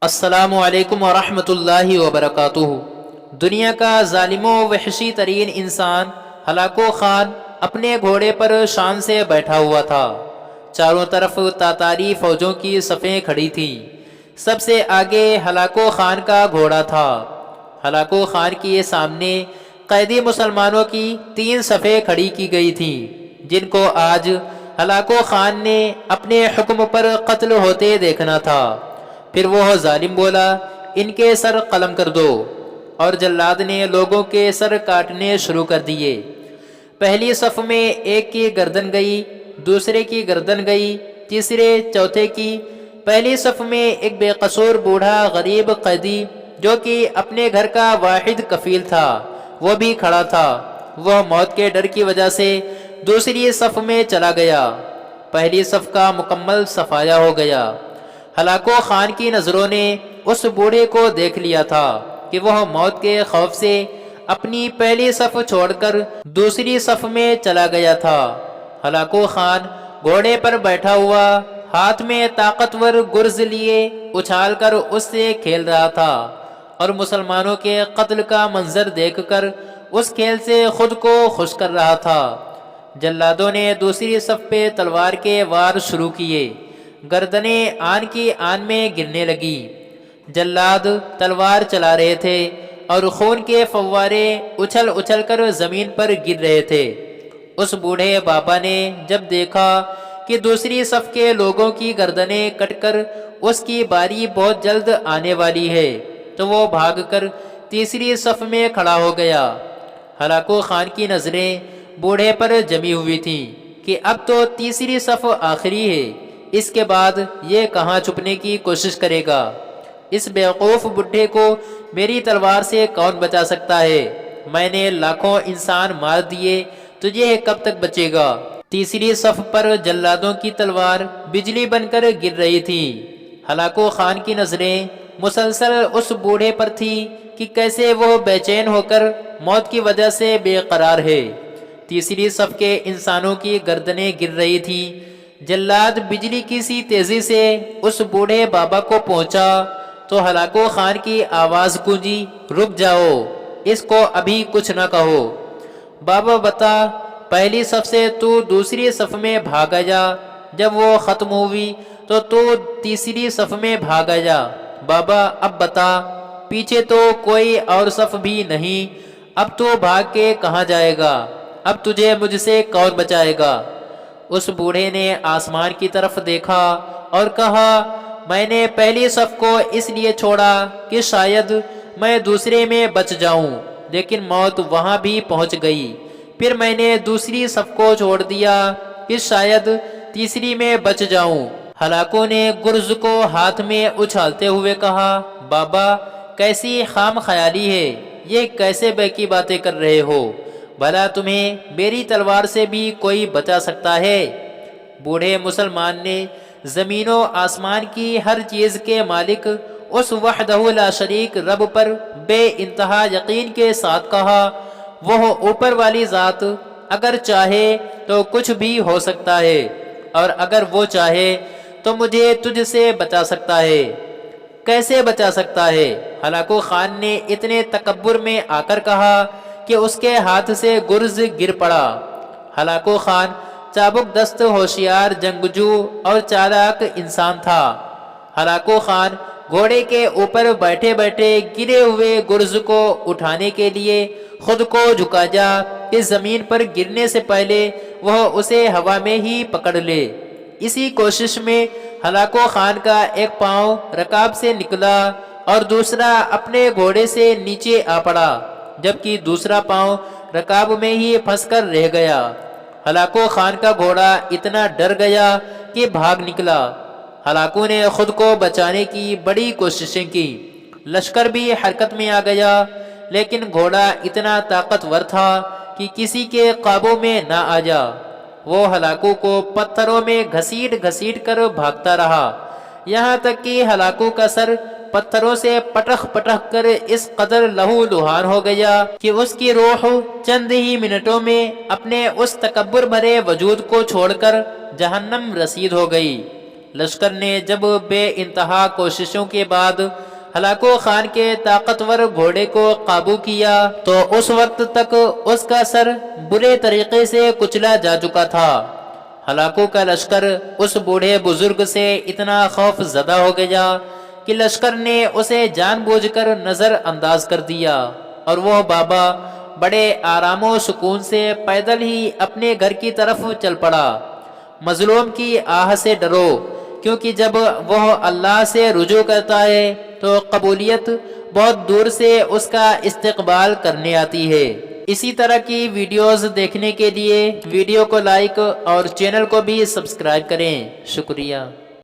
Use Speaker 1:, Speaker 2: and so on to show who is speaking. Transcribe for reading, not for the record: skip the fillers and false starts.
Speaker 1: السلام علیکم ورحمۃ اللہ وبرکاتہ۔ دنیا کا ظالم و وحشی ترین انسان ہلاکو خان اپنے گھوڑے پر شان سے بیٹھا ہوا تھا۔ چاروں طرف تاتاری فوجوں کی صفیں کھڑی تھیں۔ سب سے آگے ہلاکو خان کا گھوڑا تھا۔ ہلاکو خان کے سامنے قیدی مسلمانوں کی 3 صفیں کھڑی کی گئی تھیں، جن کو آج ہلاکو خان نے اپنے حکم پر قتل ہوتے دیکھنا تھا۔ پھر وہ ظالم بولا، ان کے سر قلم کر دو، اور جلاد نے لوگوں کے سر کاٹنے شروع کر دیے۔ پہلی صف میں ایک کی گردن گئی، دوسرے کی گردن گئی، تیسرے چوتھے کی۔ پہلی صف میں ایک بے قصور بوڑھا غریب قیدی جو کہ اپنے گھر کا واحد کفیل تھا، وہ بھی کھڑا تھا۔ وہ موت کے ڈر کی وجہ سے دوسری صف میں چلا گیا۔ پہلی صف کا مکمل صفایا ہو گیا۔ ہلاکو خان کی نظروں نے اس بوڑھے کو دیکھ لیا تھا کہ وہ موت کے خوف سے اپنی پہلی صف چھوڑ کر دوسری صف میں چلا گیا تھا۔ ہلاکو خان گھوڑے پر بیٹھا ہوا، ہاتھ میں طاقتور گرز لیے اچھال کر اس سے کھیل رہا تھا، اور مسلمانوں کے قتل کا منظر دیکھ کر اس کھیل سے خود کو خوش کر رہا تھا۔ جلادوں نے دوسری صف پہ تلوار کے وار شروع کیے۔ گردنیں آن کی آن میں گرنے لگی۔ جلاد تلوار چلا رہے تھے اور خون کے فوارے اچھل اچھل کر زمین پر گر رہے تھے۔ اس بوڑھے بابا نے جب دیکھا کہ دوسری صف کے لوگوں کی گردنیں کٹ کر اس کی باری بہت جلد آنے والی ہے، تو وہ بھاگ کر تیسری صف میں کھڑا ہو گیا۔ ہلاکو خان کی نظریں بوڑھے پر جمی ہوئی تھیں کہ اب تو تیسری صف آخری ہے، اس کے بعد یہ کہاں چھپنے کی کوشش کرے گا؟ اس بیوقوف بڈھے کو میری تلوار سے کون بچا سکتا ہے؟ میں نے لاکھوں انسان مار دیے، تو یہ کب تک بچے گا؟ تیسری صف پر جلادوں کی تلوار بجلی بن کر گر رہی تھی۔ ہلاکو خان کی نظریں مسلسل اس بوڑھے پر تھی کہ کیسے وہ بے چین ہو کر موت کی وجہ سے بے قرار ہے۔ تیسری صف کے انسانوں کی گردنیں گر رہی تھی۔ جلاد بجلی کی سی تیزی سے اس بوڑھے بابا کو پہنچا تو ہلاکو خان کی آواز گونجی، رک جاؤ، اس کو ابھی کچھ نہ کہو۔ بابا بتا، پہلی صف سے تو دوسری صف میں بھاگا جا، جب وہ ختم ہوئی تو تیسری صف میں بھاگا جا۔ بابا اب بتا، پیچھے تو کوئی اور صف بھی نہیں، اب تو بھاگ کے کہاں جائے گا؟ اب تجھے مجھ سے کون بچائے گا؟ اس بوڑھے نے آسمان کی طرف دیکھا اور کہا، میں نے پہلی صف کو اس لیے چھوڑا کہ شاید میں دوسرے میں بچ جاؤں، لیکن موت وہاں بھی پہنچ گئی۔ پھر میں نے دوسری صف کو چھوڑ دیا کہ شاید تیسری میں بچ جاؤں۔ ہلاکو نے گرز کو ہاتھ میں اچھالتے ہوئے کہا، بابا کیسی خام خیالی ہے، یہ کیسے بے کی باتیں کر رہے ہو؟ بھلا تمہیں میری تلوار سے بھی کوئی بچا سکتا ہے؟ بوڑھے مسلمان نے زمین و آسمان کی ہر چیز کے مالک اس وحدہ لا شریک رب پر بے انتہا یقین کے ساتھ کہا، وہ اوپر والی ذات اگر چاہے تو کچھ بھی ہو سکتا ہے، اور اگر وہ چاہے تو مجھے تجھ سے بچا سکتا ہے۔ کیسے بچا سکتا ہے؟ ہلاکو خان نے اتنے تکبر میں آ کر کہا کہ اس کے ہاتھ سے گرز گر پڑا۔ ہلاکو خان چابک دست، ہوشیار جنگجو اور چالاک انسان تھا۔ ہلاکو خان گھوڑے کے اوپر بیٹھے بیٹھے گرے ہوئے گرز کو اٹھانے کے لیے خود کو جھکا جا کہ زمین پر گرنے سے پہلے وہ اسے ہوا میں ہی پکڑ لے۔ اسی کوشش میں ہلاکو خان کا ایک پاؤں رکاب سے نکلا اور دوسرا اپنے گھوڑے سے نیچے آ پڑا، جبکہ دوسرا پاؤں رکاب میں ہی پھنس کر رہ گیا۔ ہلاکو خان کا گھوڑا اتنا ڈر گیا کہ بھاگ نکلا۔ ہلاکو نے خود کو بچانے کی بڑی کوششیں کی، لشکر بھی حرکت میں آ گیا، لیکن گھوڑا اتنا طاقتور تھا کہ کسی کے قابو میں نہ آ جا۔ وہ ہلاکو کو پتھروں میں گھسیٹ گھسیٹ کر بھاگتا رہا، یہاں تک کہ ہلاکو کا سر پتھروں سے پٹخ پٹخ کر اس قدر لہو لہان ہو گیا کہ اس کی روح چند ہی منٹوں میں اپنے اس تکبر بھرے وجود کو چھوڑ کر جہنم رسید ہو گئی۔ لشکر نے جب بے انتہا کوششوں کے بعد ہلاکو خان کے طاقتور گھوڑے کو قابو کیا تو اس وقت تک اس کا سر برے طریقے سے کچلا جا چکا تھا۔ ہلاکو کا لشکر اس بوڑھے بزرگ سے اتنا خوف زدہ ہو گیا کہ لشکر نے اسے جان بوجھ کر نظر انداز کر دیا، اور وہ بابا بڑے آرام و سکون سے پیدل ہی اپنے گھر کی طرف چل پڑا۔ مظلوم کی آہ سے ڈرو، کیونکہ جب وہ اللہ سے رجوع کرتا ہے تو قبولیت بہت دور سے اس کا استقبال کرنے آتی ہے۔ اسی طرح کی ویڈیوز دیکھنے کے لیے ویڈیو کو لائک اور چینل کو بھی سبسکرائب کریں۔ شکریہ۔